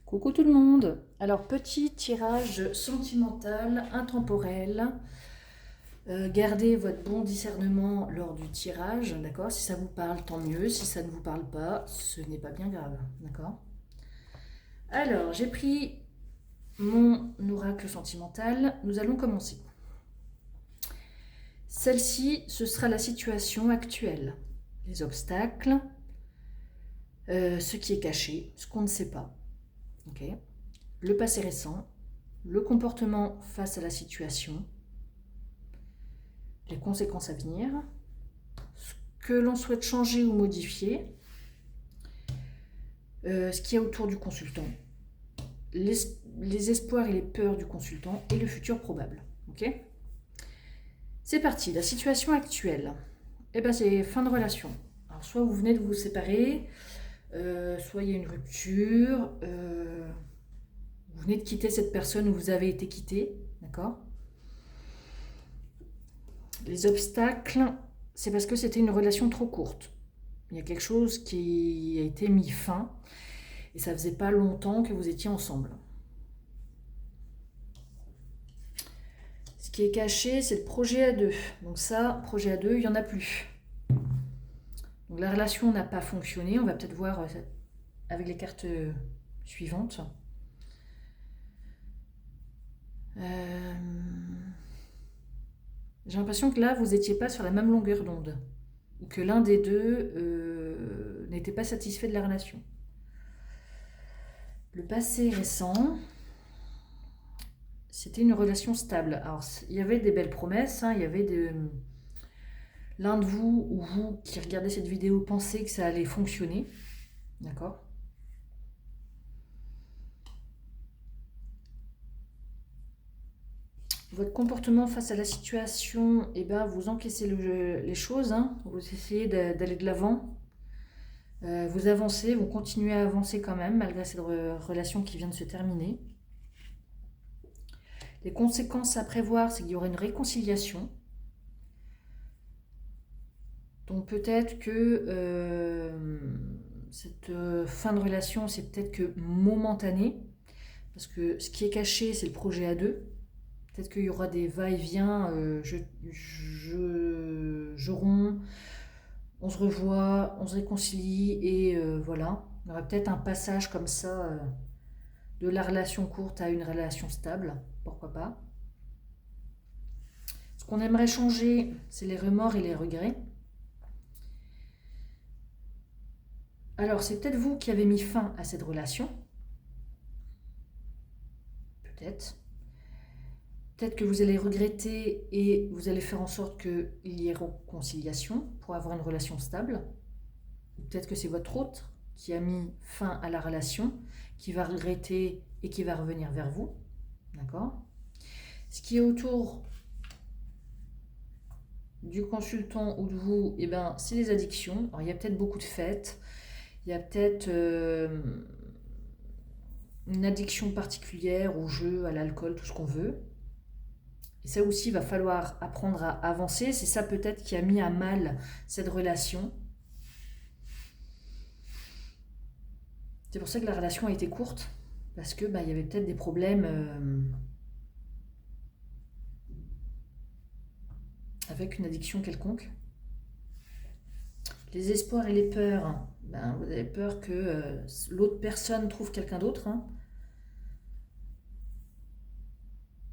Coucou tout le monde. Alors, petit tirage sentimental, intemporel. Gardez votre bon discernement lors du tirage, d'accord? Si ça vous parle, tant mieux. Si ça ne vous parle pas, ce n'est pas bien grave, d'accord? Alors, j'ai pris mon oracle sentimental. Nous allons commencer. Celle-ci, ce sera la situation actuelle. Les obstacles, ce qui est caché, ce qu'on ne sait pas. Ok? Le passé récent, le comportement face à la situation, les conséquences à venir, ce que l'on souhaite changer ou modifier, ce qu'il y a autour du consultant, les espoirs et les peurs du consultant et le futur probable. Ok? C'est parti, la situation actuelle. Eh ben, c'est fin de relation. Alors, soit vous venez de vous séparer, soit il y a une rupture, vous venez de quitter cette personne où vous avez été quitté, d'accord? Les obstacles, c'est parce que c'était une relation trop courte. Il y a quelque chose qui a été mis fin et ça faisait pas longtemps que vous étiez ensemble. Ce qui est caché, c'est le projet à deux. Donc ça, projet à deux, il n'y en a plus. Donc la relation n'a pas fonctionné. On va peut-être voir avec les cartes suivantes. J'ai l'impression que là, vous n'étiez pas sur la même longueur d'onde. Ou que l'un des deux n'était pas satisfait de la relation. Le passé récent, c'était une relation stable. Alors, il y avait des belles promesses, hein, il y avait l'un de vous ou vous qui regardez cette vidéo pensez que ça allait fonctionner. D'accord? Votre comportement face à la situation, eh ben, vous encaissez les choses, hein, vous essayez d'aller de l'avant. Vous avancez, vous continuez à avancer quand même, malgré cette relation qui vient de se terminer. Les conséquences à prévoir, c'est qu'il y aura une réconciliation. Donc peut-être que cette fin de relation, c'est peut-être que momentané, parce que ce qui est caché, c'est le projet à deux. Peut-être qu'il y aura des va-et-vient, je romps, on se revoit, on se réconcilie, et voilà. Il y aura peut-être un passage comme ça de la relation courte à une relation stable, pourquoi pas. Ce qu'on aimerait changer, c'est les remords et les regrets. Alors, c'est peut-être vous qui avez mis fin à cette relation. Peut-être. Peut-être que vous allez regretter et vous allez faire en sorte qu'il y ait réconciliation pour avoir une relation stable. Peut-être que c'est votre autre qui a mis fin à la relation, qui va regretter et qui va revenir vers vous. D'accord? Ce qui est autour du consultant ou de vous, eh ben, c'est les addictions. Alors, il y a peut-être beaucoup de fêtes, il y a peut-être une addiction particulière au jeu, à l'alcool, tout ce qu'on veut. Et ça aussi, il va falloir apprendre à avancer. C'est ça peut-être qui a mis à mal cette relation. C'est pour ça que la relation a été courte. Parce que il y avait peut-être des problèmes avec une addiction quelconque. Les espoirs et les peurs. Vous avez peur que l'autre personne trouve quelqu'un d'autre. Hein,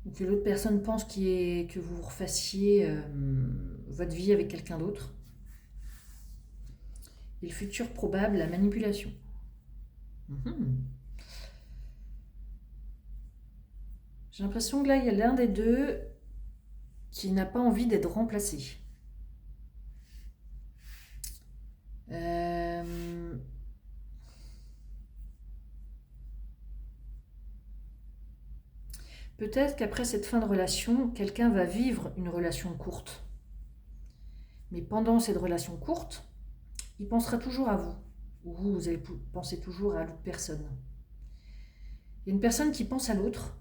ou que l'autre personne pense que vous refassiez votre vie avec quelqu'un d'autre. Et le futur probable, la manipulation. J'ai l'impression que là, il y a l'un des deux qui n'a pas envie d'être remplacé. Peut-être qu'après cette fin de relation, quelqu'un va vivre une relation courte. Mais pendant cette relation courte, il pensera toujours à vous. Ou vous allez penser toujours à l'autre personne. Il y a une personne qui pense à l'autre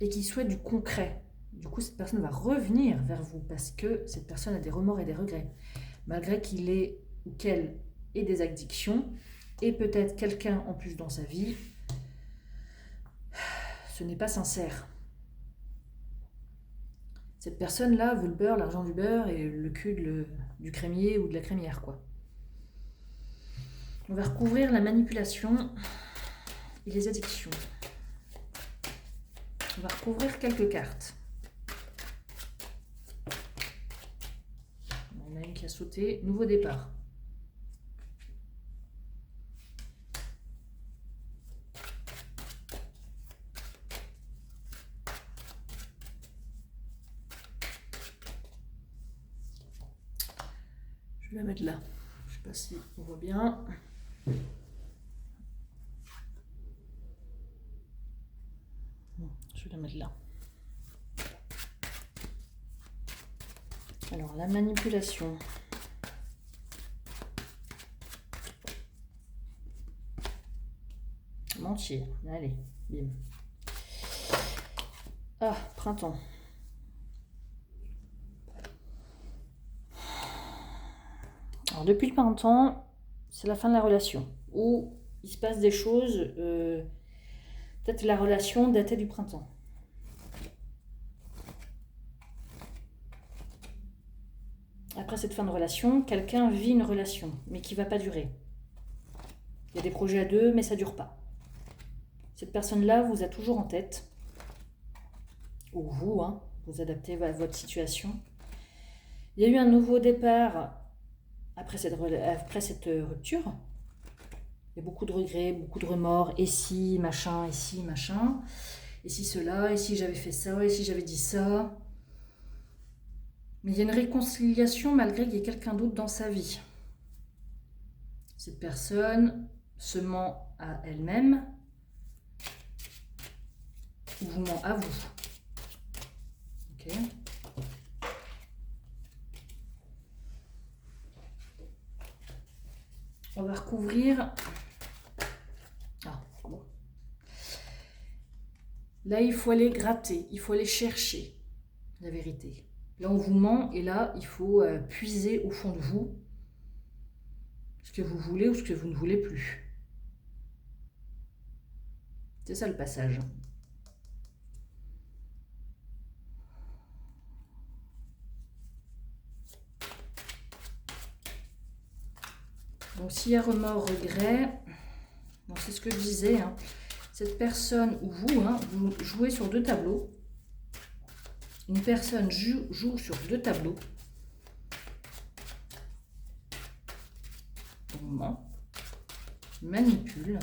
et qui souhaite du concret. Du coup, cette personne va revenir vers vous parce que cette personne a des remords et des regrets. Malgré qu'il ait ou qu'elle ait des addictions, et peut-être quelqu'un en plus dans sa vie, ce n'est pas sincère. Cette personne-là veut le beurre, l'argent du beurre et le cul du crémier ou de la crémière, quoi. On va recouvrir la manipulation et les addictions. On va recouvrir quelques cartes. On a une qui a sauté. Nouveau départ. Je vais la mettre là. Je ne sais pas si on voit bien. Je vais la mettre là. Alors, la manipulation. Mentir. Allez, bim. Ah, printemps. Alors, depuis le printemps, c'est la fin de la relation. Où il se passe des choses. Peut-être la relation datait du printemps. Après cette fin de relation, quelqu'un vit une relation, mais qui ne va pas durer. Il y a des projets à deux, mais ça ne dure pas. Cette personne-là vous a toujours en tête. Ou vous, hein, vous adaptez à votre situation. Il y a eu un nouveau départ après cette rupture. Il y a beaucoup de regrets, beaucoup de remords. Et si, machin, et si, machin. Et si cela, et si j'avais fait ça, et si j'avais dit ça. Mais il y a une réconciliation malgré qu'il y ait quelqu'un d'autre dans sa vie. Cette personne se ment à elle-même ou vous ment à vous. Ok. On va recouvrir. Ah, bon. Là, il faut aller gratter, il faut aller chercher la vérité. Là, on vous ment et là, il faut puiser au fond de vous ce que vous voulez ou ce que vous ne voulez plus. C'est ça le passage. Donc, s'il y a remords, regret, c'est ce que je disais, hein, cette personne ou vous, hein, vous jouez sur deux tableaux. Une personne joue sur deux tableaux. On ment, manipule.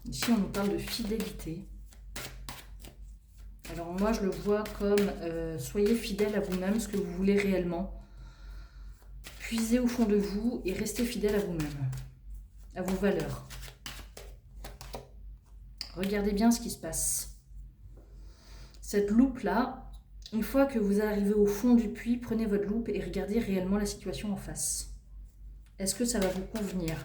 Ici, on nous parle de fidélité. Alors moi, je le vois comme soyez fidèle à vous-même, ce que vous voulez réellement. Puisez au fond de vous et restez fidèle à vous-même, à vos valeurs. Regardez bien ce qui se passe. Cette loupe-là, une fois que vous arrivez au fond du puits, prenez votre loupe et regardez réellement la situation en face. Est-ce que ça va vous convenir?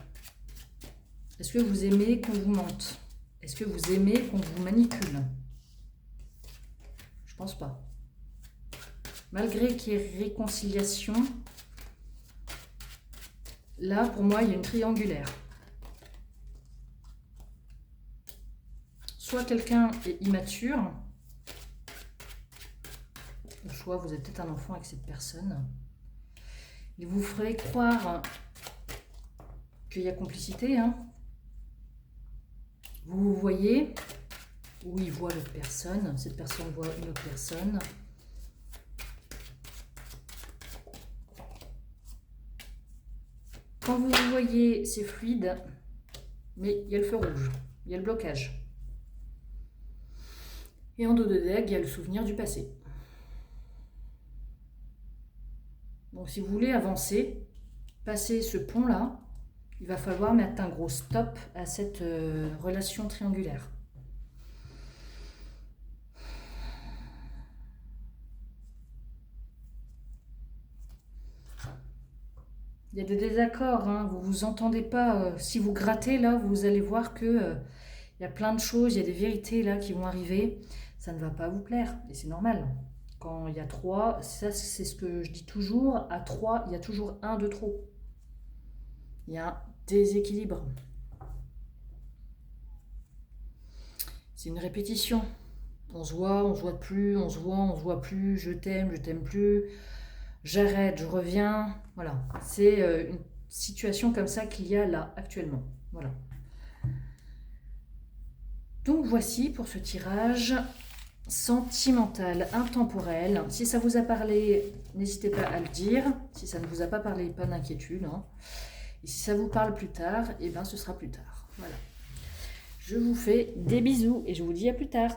Est-ce que vous aimez qu'on vous mente? Est-ce que vous aimez qu'on vous manipule? Je pense pas. Malgré qu'il y ait réconciliation, là, pour moi, il y a une triangulaire. Soit quelqu'un est immature, soit vous êtes peut-être un enfant avec cette personne. Il vous ferait croire qu'il y a complicité. Hein. Vous voyez, ou il voit l'autre personne, cette personne voit une autre personne. Quand vous vous voyez, c'est fluide, mais il y a le feu rouge, il y a le blocage. Et en dos de deck, il y a le souvenir du passé. Donc si vous voulez avancer, passer ce pont-là, il va falloir mettre un gros stop à cette relation triangulaire. Il y a des désaccords, hein, vous ne vous entendez pas. Si vous grattez là, vous allez voir que il y a plein de choses, il y a des vérités là qui vont arriver. Ça ne va pas vous plaire, et c'est normal. Quand il y a 3, ça c'est ce que je dis toujours, à 3, il y a toujours un de trop. Il y a un déséquilibre. C'est une répétition. On se voit plus, on se voit plus, je t'aime plus, j'arrête, je reviens. Voilà, c'est une situation comme ça qu'il y a là actuellement. Voilà. Donc voici pour ce tirage sentimental, intemporel. Si ça vous a parlé, n'hésitez pas à le dire. Si ça ne vous a pas parlé, pas d'inquiétude. Hein. Et si ça vous parle plus tard, eh ben ce sera plus tard. Voilà. Je vous fais des bisous et je vous dis à plus tard.